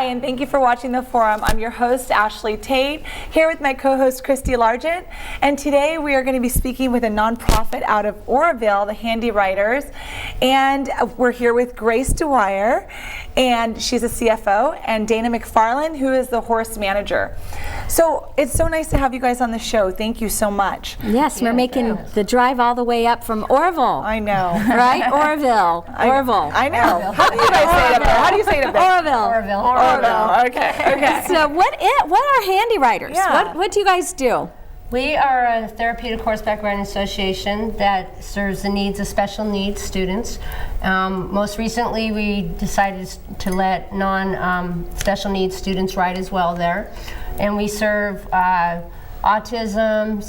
and thank you for watching The Forum. I'm your host, Ashley Tate, here with my co-host, Christy Largent. And today we are going to be speaking with a nonprofit out of Oroville, the Handi-Riders. And we're here with Grace Dwyer, and she's a CFO, and Dana McFarland, who is the horse manager. So it's so nice to have you guys on the show. Thank you so much. Yes, we're making the drive all the way up from Oroville. I know. Right? Oroville. Oroville. I know. How do you guys say it up there? How do you say it up there? Oroville. Oroville. Okay. So what are Handi-Riders? Yeah. What do you guys do? We are a therapeutic horseback riding association that serves the needs of special needs students. Most recently, we decided to let non-special needs students ride as well there. And we serve autism,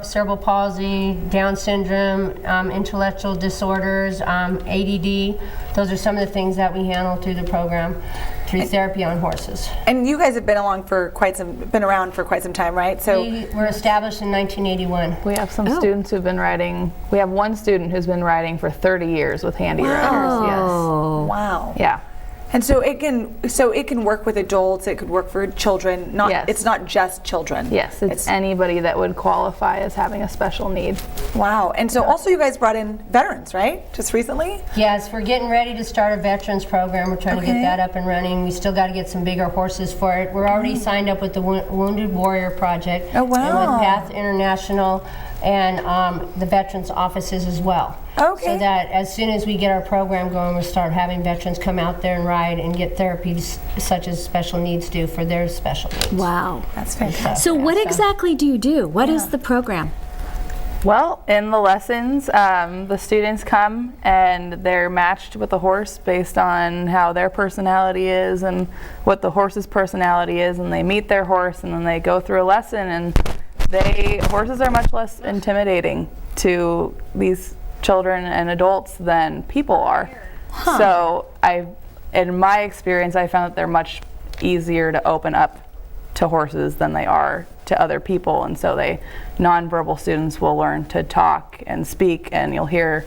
cerebral palsy, Down syndrome, intellectual disorders, ADD. Those are some of the things that we handle through the program, through therapy on horses. And you guys have been around for quite some time, right? So We were established in 1981. We have some students who've been riding. We have one student who's been riding for 30 years with Handi-Riders. Yes. Wow. Yeah. And so it can work with adults. It could work for children. Yes. It's not just children. Yes, it's anybody that would qualify as having a special need. Wow. And so also you guys brought in veterans, right? Just recently? Yes, we're getting ready to start a veterans program. We're trying to get that up and running. We still got to get some bigger horses for it. We're already signed up with the Wounded Warrior Project. Oh, wow. And with Path International and the veterans offices as well. Okay. So that as soon as we get our program going, we'll start having veterans come out there and ride and get therapies such as special needs do for their special needs. Wow. That's fantastic. So what exactly do you do? What is the program? Well, in the lessons, the students come and they're matched with the horse based on how their personality is and what the horse's personality is, and they meet their horse and then they go through a lesson, and horses are much less intimidating to these children and adults than people are. So in my experience, I found that they're much easier to open up to horses than they are to other people, and so nonverbal students will learn to talk and speak, and you'll hear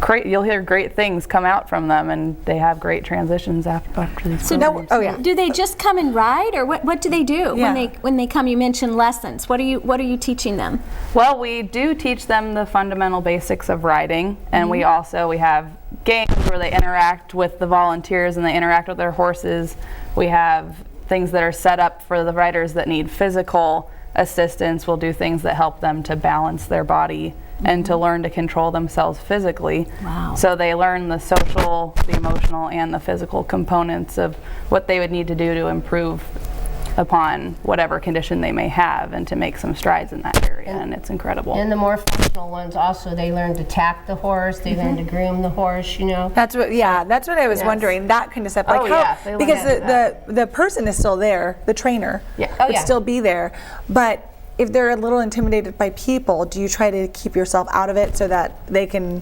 great things come out from them, and they have great transitions after these programs. Do they just come and ride, or what do they do when they come? You mentioned lessons. What are you teaching them? Well, we do teach them the fundamental basics of riding, and we have games where they interact with the volunteers and they interact with their horses. We have things that are set up for the riders that need physical assistance. We'll do things that help them to balance their body and to learn to control themselves physically. Wow. So they learn the social, the emotional, and the physical components of what they would need to do to improve upon whatever condition they may have and to make some strides in that area, and it's incredible. And the more functional ones also, they learn to tack the horse, they learn to groom the horse, you know. That's what I was wondering, that kind of stuff. Like they learn because how to do that. the person is still there, the trainer would yeah. still be there, but if they're a little intimidated by people, do you try to keep yourself out of it so that they can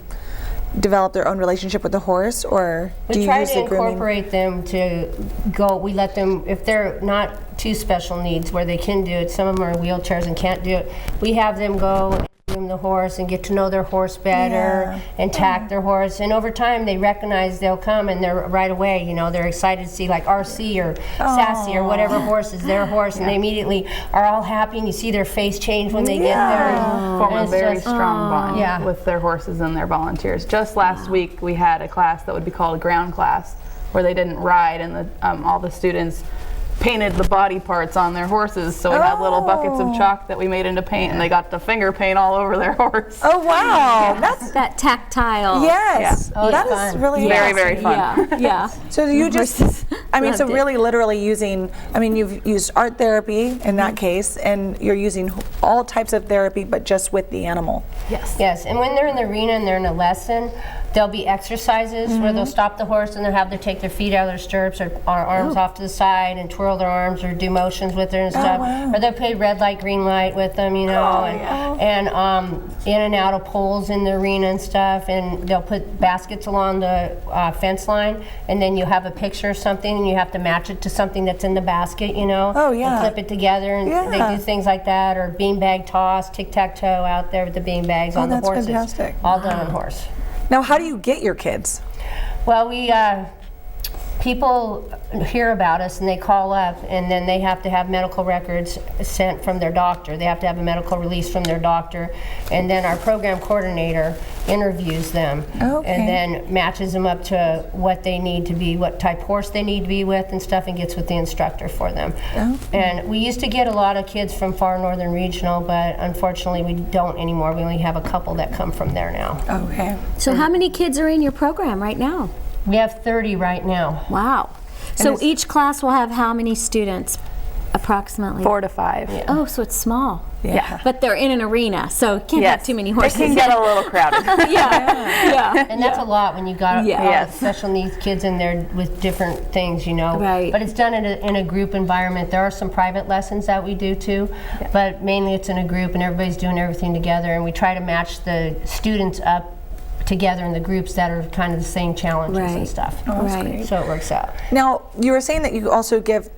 develop their own relationship with the horse, or do We you try use to the grooming? incorporate them to go. We let them, if they're not too special needs where they can do it, some of them are in wheelchairs and can't do it, we have them go and groom the horse and get to know their horse better and tack their horse, and over time they recognize, they'll come and they're right away, you know, they're excited to see like RC or Sassy or whatever horse is their horse, and they immediately are all happy, and you see their face change when they get there. Form a it's very just- strong bond Yeah. with their horses and their volunteers. Just last week we had a class that would be called a ground class, where they didn't ride, and all the students painted the body parts on their horses. So we had little buckets of chalk that we made into paint, and they got to finger paint all over their horse. Oh wow, that's That tactile. yes, Oh, that it's is fun. really Very, very fun. Yeah. So you just, I mean, so loved it. really literally using, I mean, you've used art therapy in that case, and you're using all types of therapy, but just with the animal. Yes, and when they're in the arena and they're in a lesson, there'll be exercises where they'll stop the horse and they'll have to take their feet out of their stirrups or arms off to the side and twirl their arms or do motions with her and stuff. wow. Or they'll play red light, green light with them, you know, and in and out of poles in the arena and stuff. And they'll put baskets along the fence line, and then you have a picture of something and you have to match it to something that's in the basket, you know. Oh, yeah. And clip it together, and they Yeah. do things like that, or beanbag toss, tic-tac-toe out there with the beanbags on the that's horses. fantastic. All done on horse. Now, how do you get your kids? Well, we people hear about us and they call up, and then they have to have medical records sent from their doctor. They have to have a medical release from their doctor, and then our program coordinator interviews them and then matches them up to what they need to be, what type horse they need to be with and stuff, and gets with the instructor for them. And we used to get a lot of kids from far northern regional, but unfortunately we don't anymore. We only have a couple that come from there now. Okay. So how many kids are in your program right now? We have 30 right now. Wow. So each class will have how many students approximately? 4 to 5. Yeah. Oh, so it's small. Yeah. But they're in an arena, so can't have too many horses. It can get a little crowded. Yeah. And that's a lot when you got Yeah. special needs kids in there with different things, you know. Right. But it's done in a group environment. There are some private lessons that we do too, but mainly it's in a group and everybody's doing everything together, and we try to match the students up together in the groups that are kind of the same challenges and stuff. Right. So it works out. Now, you were saying that you also give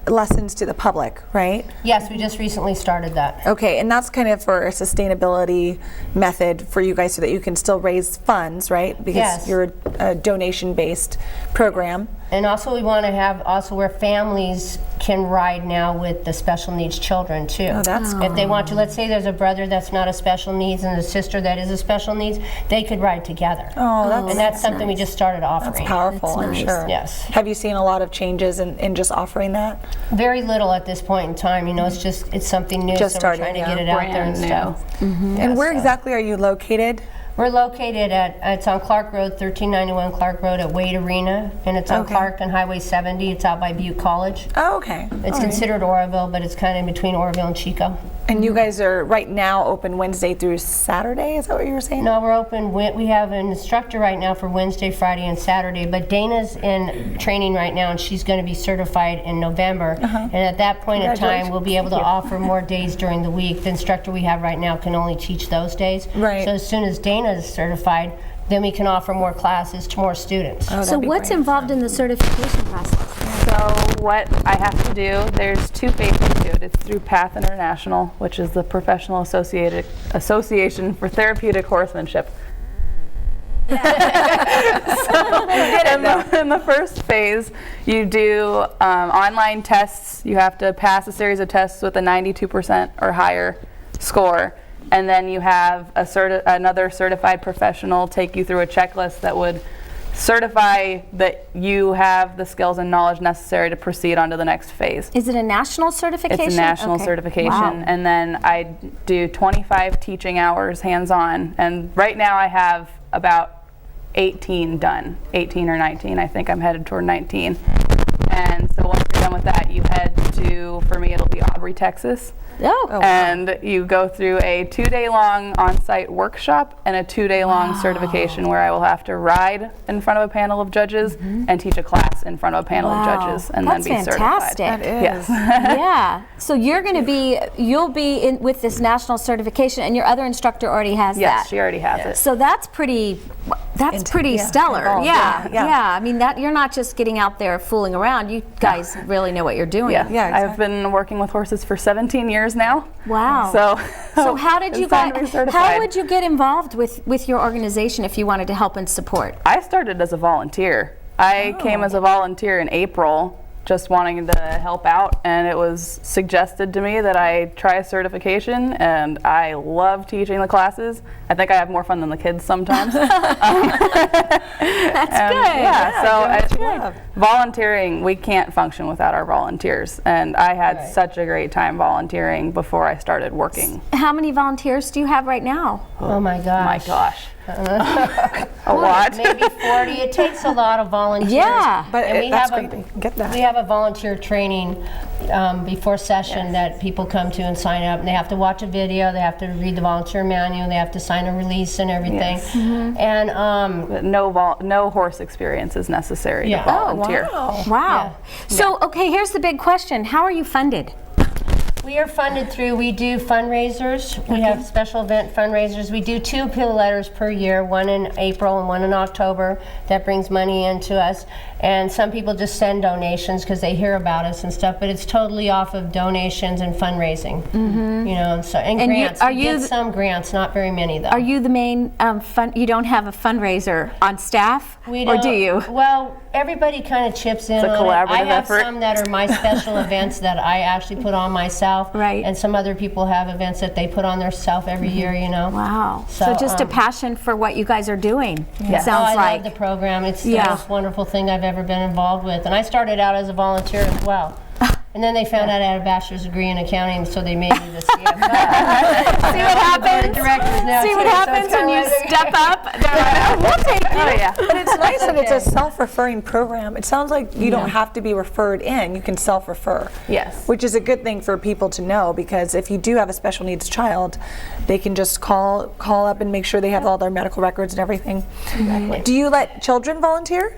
lessons to the public, right? Yes, we just recently started that. Okay, and that's kind of for a sustainability method for you guys so that you can still raise funds, right? Because Yes. you're a donation-based program. And also we want to have where families can ride now with the special needs children too. Oh, that's If they want to, let's say there's a brother that's not a special needs and a sister that is a special needs, they could ride together. Oh, And that's something we just started offering. That's powerful, That's I'm nice. sure. Yes. Have you seen a lot of changes in just offering that? Very little at this point in time, you know, it's something new, Just so starting, we're trying to yeah. get it out there and Brand stuff. And where exactly are you located? We're located it's on Clark Road, 1391 Clark Road at Wade Arena, and it's on Clark and Highway 70. It's out by Butte College. Oh, okay. It's considered Oroville, but it's kind of in between Oroville and Chico. And you guys are right now open Wednesday through Saturday, is that what you were saying? No, we're open. We have an instructor right now for Wednesday, Friday, and Saturday, but Dana's in training right now, and she's going to be certified in November. And at that point in time, we'll be able to offer more days during the week. The instructor we have right now can only teach those days. Right. So as soon as Dana is certified, then we can offer more classes to more students. Oh, So that'd be what's great. involved in the certification process? So what I have to do, there's 2 phases to it. It's through PATH International, which is the Professional Association for Therapeutic Horsemanship. So in the first phase, you do online tests. You have to pass a series of tests with a 92% or higher score. And then you have another certified professional take you through a checklist that would certify that you have the skills and knowledge necessary to proceed on to the next phase. Is it a national certification? It's a national Okay. certification. Wow. And then I do 25 teaching hours hands-on. And right now I have about 18 done, 18 or 19. I think I'm headed toward 19. And so once you're done with that, you head to, for me, it'll be Aubrey, Texas. Oh. And you go through a 2-day-long on-site workshop and a 2-day-long certification where I will have to ride in front of a panel of judges and teach a class in front of a panel of judges and That's then be fantastic. certified. That is. Yes. Yeah. So you'll be in with this national certification, and your other instructor already has Yes, that. she already has it. So that's pretty yeah, stellar. involved, Yeah, yeah. yeah. I mean, that you're not just getting out there fooling around. You guys really know what you're doing. Yeah, Yeah, I've been working with horses for 17 years now. Wow. So how did you it's time guys? to be certified. How would you get involved with your organization if you wanted to help and support? I started as a volunteer. I came as a volunteer in April, just wanting to help out, and it was suggested to me that I try a certification, and I love teaching the classes. I think I have more fun than the kids sometimes. That's good. Yeah, so volunteering, we can't function without our volunteers, and I had such a great time volunteering before I started working. How many volunteers do you have right now? Oh my gosh. My gosh. A lot. Maybe 40. It takes a lot of volunteers. Yeah. But And we that's have great to get that. We have a volunteer training before session that people come to and sign up. And they have to watch a video, they have to read the volunteer manual, they have to sign a release and everything. Yes. And But no horse experience is necessary Yeah. to volunteer. Wow. Wow. So, okay, here's the big question. How are you funded? we are funded through, we do fundraisers. We have special event fundraisers. We do 2 appeal letters per year, one in April and one in October. That brings money into us. And some people just send donations because they hear about us and stuff, but it's totally off of donations and fundraising. Mm-hmm. You know, and grants. We get some grants, not very many though. Are you the main you don't have a fundraiser on staff? We or don't, do you? Well, everybody kind of chips in It's a on it. collaborative I have effort. some that are my special events that I actually put on myself. Right. And some other people have events that they put on themselves every year, you know. Wow. So just a passion for what you guys are doing. It sounds I like. love the program. It's the Yeah. most wonderful thing I've ever been involved with. And I started out as a volunteer as well. And then they found out I had a bachelor's degree in accounting, so they made me the CFO. See what happens? See what happens when you step up? They're like, we'll take you. Oh, yeah. But it's nice that it's a self-referring program. It sounds like you don't have to be referred in. You can self-refer. Yes. Which is a good thing for people to know, because if you do have a special needs child, they can just call up and make sure they have all their medical records and everything. Exactly. Do you let children volunteer?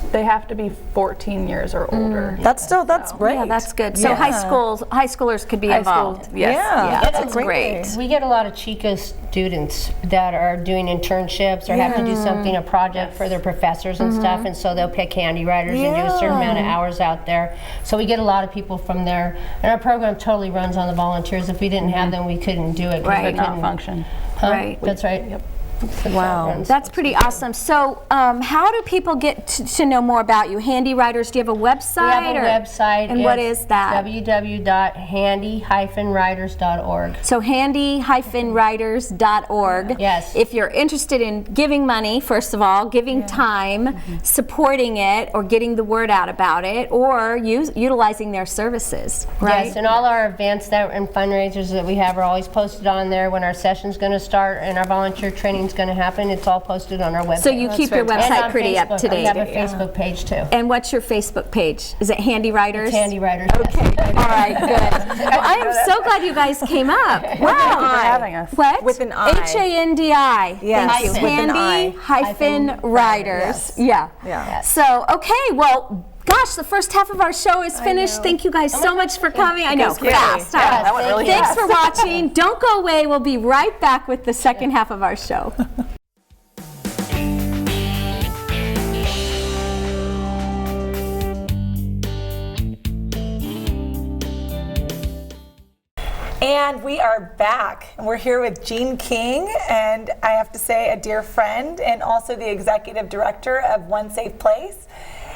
They have to be 14 years or older. That's great. Yeah, that's good. So high schoolers could be High involved. school, yes. Yeah, That's great. We get a lot of Chico students that are doing internships or have to do something, a project for their professors and stuff, and so they'll pick Handi-Riders and do a certain amount of hours out there. So we get a lot of people from there, and our program totally runs on the volunteers. If we didn't have them, we couldn't do it. 'Cause Right. we Could not couldn't- function. Right. That's right. Yep. Wow. That's pretty awesome. So how do people get to know more about you? Handi-Riders, do you have a website? We have a website. And what is that? www.handi-riders.org. So handi-riders.org. Yes. If you're interested in giving money, first of all, giving time, supporting it, or getting the word out about it, or utilizing their services, right? Yes, and all our events and fundraisers that we have are always posted on there. When our session's going to start and our volunteer training's going to happen, it's all posted on our website. So you keep your And website on pretty up Facebook. to We have a date. Facebook page too. And what's your Facebook page? Is it Handi-Riders? Handi-Riders. Okay. All right, good. Well, I am so glad you guys came up. Thank you for having us. What? With an I. Handi. Yes, Thank you. with an I. Handi-Riders. Yeah. Yeah. So, okay, well, gosh, the first half of our show is finished. Thank you guys so much for coming. I know, fast. Huh? That went really Thanks fast. for watching. Don't go away. We'll be right back with the second half of our show. And we are back. And we're here with Jean King, and I have to say, a dear friend, and also the executive director of One Safe Place.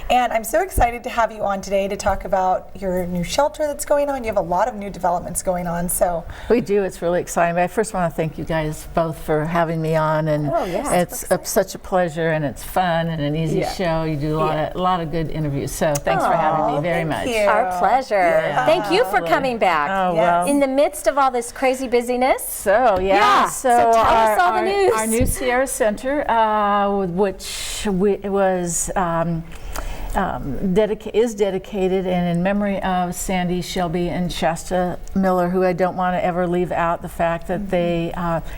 And I'm so excited to have you on today to talk about your new shelter that's going on. You have a lot of new developments going on, so. We do. It's really exciting. But I first want to thank you guys both for having me on, and it's such a pleasure, and it's fun and an easy show. You do a lot of good interviews. So thanks for having me very much. you. Our pleasure. Thank you for coming back. Oh, well. In the midst of all this crazy busyness. So So tell us all the news. Our new Sierra Center, which was is dedicated and in memory of Sandy, Shelby, and Shasta Miller, who I don't want to ever leave out the fact that they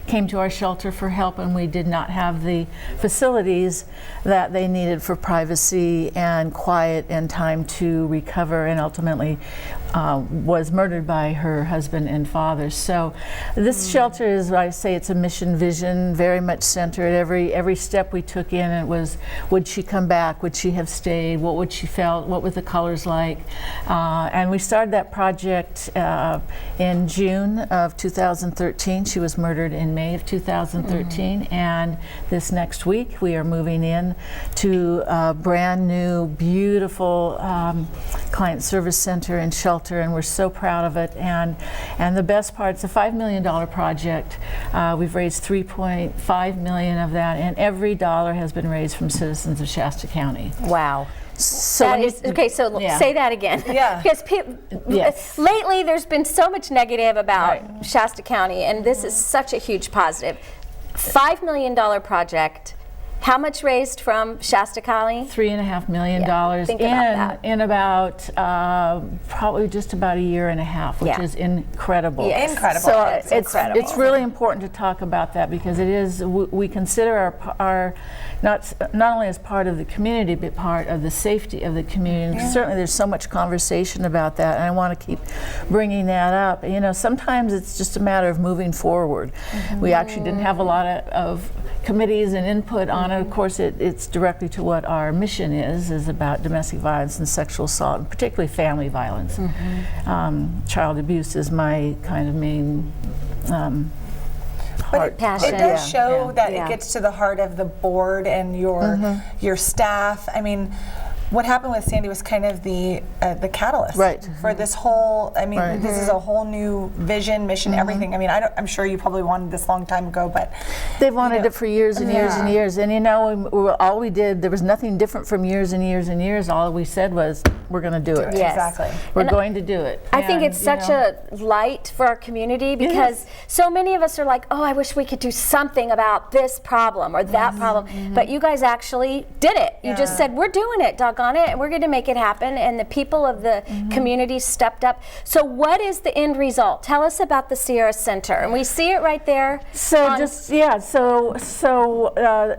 came to our shelter for help, and we did not have the facilities that they needed for privacy and quiet and time to recover, and ultimately was murdered by her husband and father. So this shelter is, I say, it's a mission vision, very much centered. Every step we took in, it was, would she come back? Would she have stayed? What would she felt? What were the colors like? And we started that project in June of 2013. She was murdered in May of 2013. And this next week we are moving in to a brand new, beautiful client service center and shelter, and we're so proud of it. And the best part, it's a $5 million project. We've raised $3.5 million of that, and every dollar has been raised from citizens of Shasta County. Wow. So That is, okay, so say that again. Yeah. Because Yes. lately there's been so much negative about Shasta County, and this is such a huge positive. $5 million project. How much raised from Shasta County? $3.5 million think about that. in about probably just about a year and a half, which is incredible. Yes. Incredible. So It's incredible. it's really important to talk about that, because it is, we consider our not only as part of the community, but part of the safety of the community. And certainly there's so much conversation about that, and I want to keep bringing that up. You know, sometimes it's just a matter of moving forward. We actually didn't have a lot of committees and input on it. Of course, it's directly to what our mission is about domestic violence and sexual assault, and particularly family violence. Child abuse is my kind of main heart. Passion. It does show that Yeah. it gets to the heart of the board and your staff. I mean, what happened with Sandy was kind of the catalyst for this whole. I mean, this is a whole new vision, mission, everything. I mean, I'm sure you probably wanted this a long time ago, but they've wanted it for years and years and years. And you know, all we did, there was nothing different from years and years and years. All we said was, we're going to do it. Yes. Exactly. We're going to do it. I think it's such a light for our community because so many of us are like, oh, I wish we could do something about this problem or that problem. But you guys actually did it. You just said, we're doing it, doggone it, and we're going to make it happen. And the people of the community stepped up. So what is the end result? Tell us about the Sierra Center. And we see it right there. So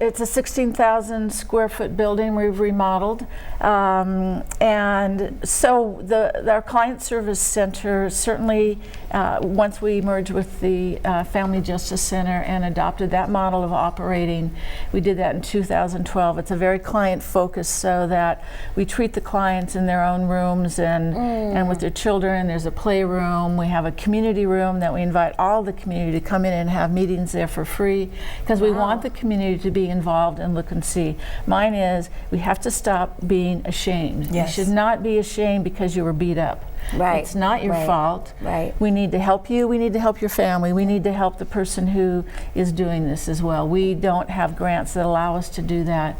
it's a 16,000 square foot building we've remodeled. And so our client service center certainly, once we merged with the Family Justice Center and adopted that model of operating, we did that in 2012. It's a very client focused so that we treat the clients in their own rooms and with their children. There's a playroom. We have a community room that we invite all the community to come in and have meetings there for free because we want the community to be involved and look and see. Mine is we have to stop being ashamed. Yes. You should not be ashamed because you were beat up. Right. It's not your fault. Right. We need to help you. We need to help your family. We need to help the person who is doing this as well. We don't have grants that allow us to do that.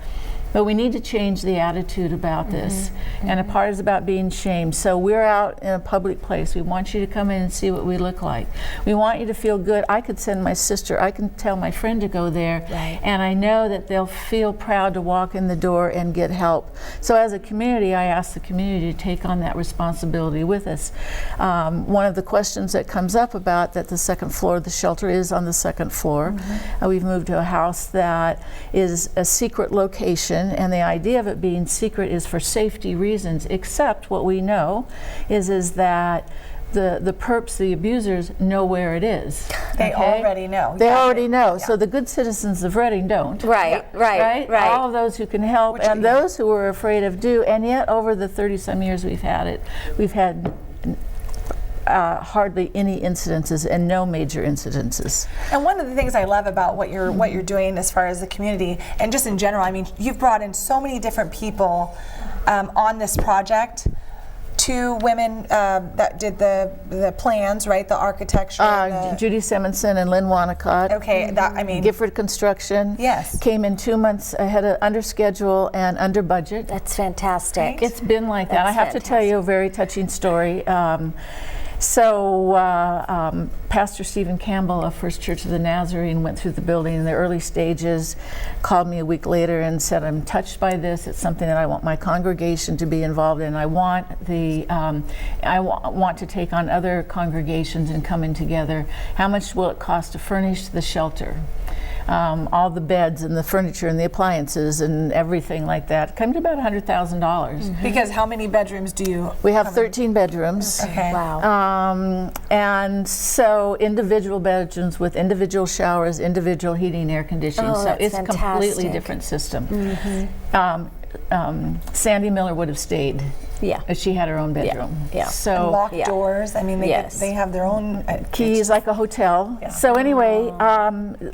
But we need to change the attitude about this. And a part is about being shamed. So we're out in a public place. We want you to come in and see what we look like. We want you to feel good. I could send my sister, I can tell my friend to go there, and I know that they'll feel proud to walk in the door and get help. So as a community, I ask the community to take on that responsibility with us. One of the questions that comes up about that the second floor of the shelter is on the second floor. We've moved to a house that is a secret location. And the idea of it being secret is for safety reasons, except what we know is that the perps, the abusers, know where it is. They already know. They already know. So the good citizens of Reading don't. Right. All of those who can help and those who were afraid of do. And yet over the 30-some years we've had it, we've had hardly any incidences and no major incidences. And one of the things I love about what you're doing as far as the community and just in general, I mean, you've brought in so many different people on this project. 2 women that did the plans, right? The architecture. Judy Simonson and Lynn Wanacott. Okay, that I mean. Gifford Construction. Yes. Came in 2 months ahead of under schedule and under budget. That's fantastic. It's been like that. I have to tell you a very touching story. Pastor Stephen Campbell of First Church of the Nazarene went through the building in the early stages, called me a week later and said, I'm touched by this. It's something that I want my congregation to be involved in. I want to take on other congregations and come in together. How much will it cost to furnish the shelter? All the beds and the furniture and the appliances and everything like that. Come to about $100,000. Because how many bedrooms do you? We have 13 bedrooms. Okay. Wow. And so individual bedrooms with individual showers, individual heating, air conditioning. Oh, so it's a fantastic. completely different system. Sandy Miller would have stayed. Yeah. If she had her own bedroom. Yeah. So And locked doors. I mean, they have their own keys like a hotel. Yeah. So anyway,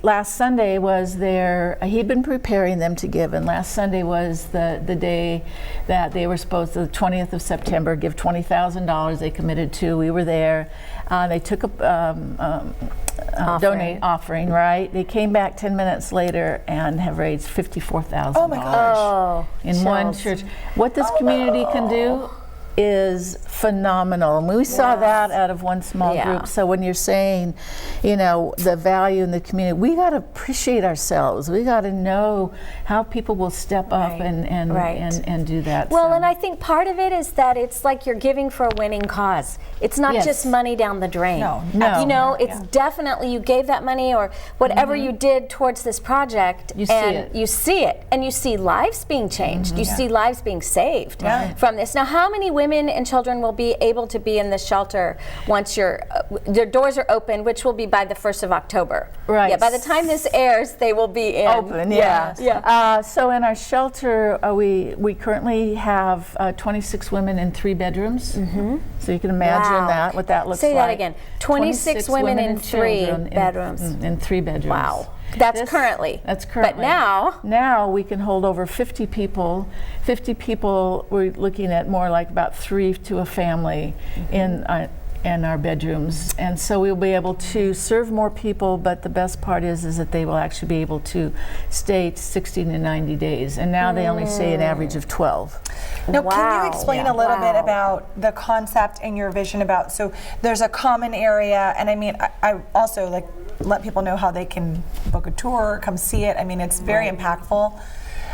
last Sunday was he'd been preparing them to give, and last Sunday was the day that they were supposed to, the 20th of September, give $20,000 they committed to. We were there. They took a donate offering, right? They came back 10 minutes later and have raised $54,000. Oh my gosh. In one church. What this community can do is phenomenal. And we saw that out of one small group. So when you're saying, you know, the value in the community, we got to appreciate ourselves. We got to know how people will step up and do that. Well, so. and I think part of it is that it's like you're giving for a winning cause. It's not just money down the drain. No. You know, it's definitely you gave that money or whatever you did towards this project. You see it. And you see lives being changed. You see lives being saved from this. Now, how many women and children will be able to be in the shelter once their doors are open, which will be by the 1st of October? Right. Yeah, by the time this airs, they will be in. Open, yeah. So in our shelter, we currently have 26 women in 3 bedrooms. So you can imagine Wow. what that looks like. Say that again. 26 women in 3 bedrooms. In 3 bedrooms. Wow. That's currently. That's currently. But now we can hold over 50 people. 50 people, we're looking at more like about 3 to a family in our bedrooms, and so we'll be able to serve more people, but the best part is that they will actually be able to stay 60 to 90 days, and now they only stay an average of 12. Now, can Wow. you explain a little bit about the concept and your vision about, so there's a common area, and I mean, I also like let people know how they can book a tour, come see it. I mean, it's very impactful.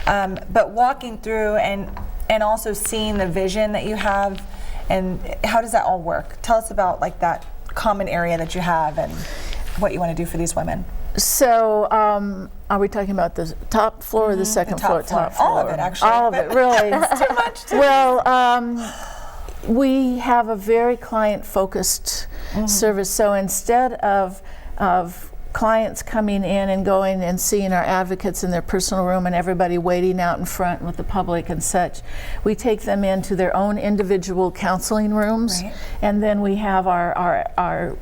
But walking through and also seeing the vision that you have, and how does that all work? Tell us about like that common area that you have and what you want to do for these women. So, are we talking about the top floor or the second floor? Top floor. All of it, actually. All of it, really. It's too much. Well, we have a very client-focused service. So instead of clients coming in and going and seeing our advocates in their personal room and everybody waiting out in front with the public and such, we take them into their own individual counseling rooms, and then we have our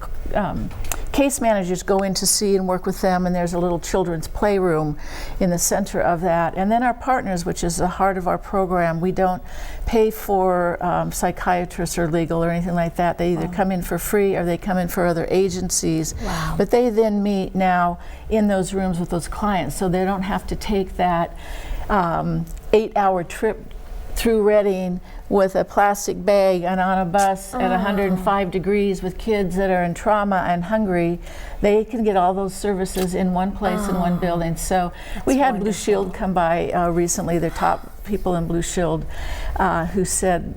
case managers go in to see and work with them, and there's a little children's playroom in the center of that. And then our partners, which is the heart of our program, we don't pay for psychiatrists or legal or anything like that. They either come in for free or they come in for other agencies. Wow. But they then meet now in those rooms with those clients, so they don't have to take that 8-hour trip through Reading with a plastic bag and on a bus at 105 degrees with kids that are in trauma and hungry. They can get all those services in one place in one building. So we had Blue Shield come by recently, the top people in Blue Shield, who said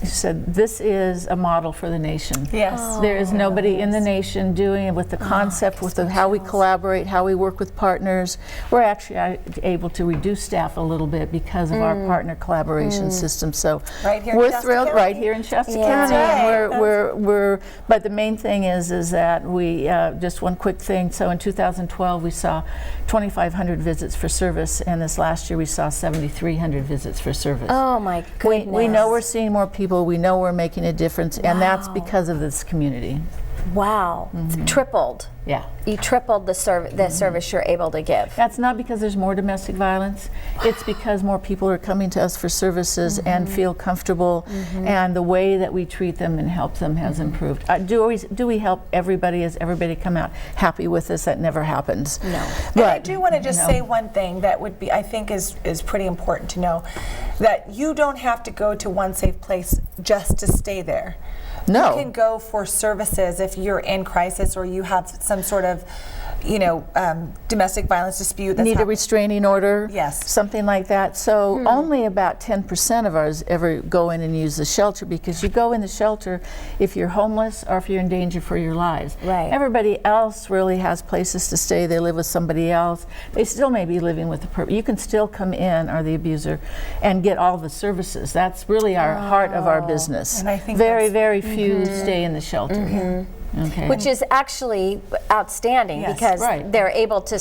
this is a model for the nation. Yes. There is nobody in the nation doing it with the concept, with how we collaborate, how we work with partners. We're actually able to reduce staff a little bit because of our partner collaboration system. So Right here in we're Shasta thrilled County. right here in Shasta Yeah. County. That's And we're but the main thing is that we just one quick thing. So in 2012 we saw 2,500 visits for service, and this last year we saw 7,300 visits for service. Oh my goodness. We know we're seeing more people. We know we're making a difference, and that's because of this community. Wow. It's tripled. Yeah. You tripled the service you're able to give. That's not because there's more domestic violence. It's because more people are coming to us for services and feel comfortable, and the way that we treat them and help them has improved. Do we help everybody? Has everybody come out happy with us? That never happens. No. And I do want to just say one thing that would be, I think is pretty important to know, that you don't have to go to One Safe Place just to stay there. No. You can go for services if you're in crisis or you have some sort of, domestic violence dispute. That's Need a restraining order, Yes. something like that. So only about 10% of ours ever go in and use the shelter, because you go in the shelter if you're homeless or if you're in danger for your lives. Right. Everybody else really has places to stay. They live with somebody else. They still may be living with the person. You can still come in, or the abuser, and get all the services. That's really our heart of our business. And I think very, that's- very few stay in the shelter. Okay. Which is actually outstanding, Yes. because Right. they're able to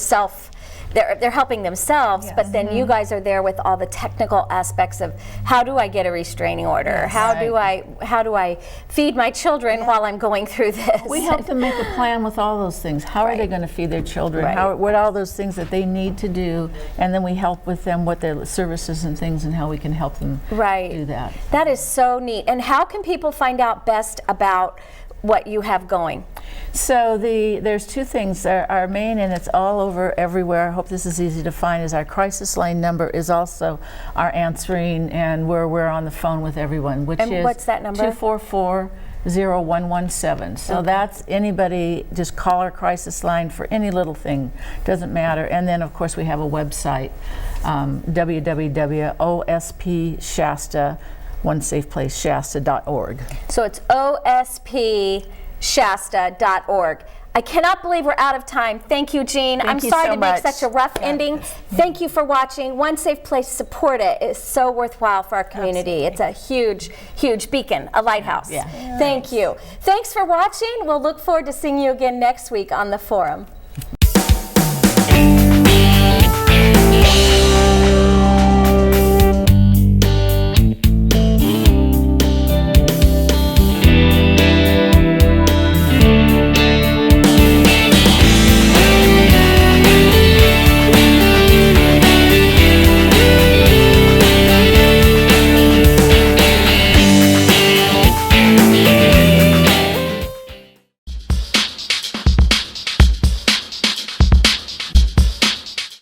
they're helping themselves, Yes. but then you guys are there with all the technical aspects of how do I get a restraining order? How do I feed my children while I'm going through this? We help them make a plan with all those things. How are they going to feed their children? Right. What are all those things that they need to do? And then we help with them, what their services and things, and how we can help them do that. That is so neat. And how can people find out best about what you have going? So there's two things. Our main, and it's all over everywhere, I hope this is easy to find, is our crisis line number is also our answering, and we're on the phone with everyone, which And is what's that number? 244-0117. So that's anybody, just call our crisis line for any little thing, doesn't matter. And then of course we have a website, www.ospshasta, OneSafePlaceShasta.org. So it's ospshasta.org. I cannot believe we're out of time. Thank you, Jean. I'm you sorry so to make much. such a rough ending. Thank you for watching. One Safe Place, support it. It's so worthwhile for our community. It's a huge, huge beacon, a lighthouse. Yeah. Thank you. Thanks for watching. We'll look forward to seeing you again next week on the forum.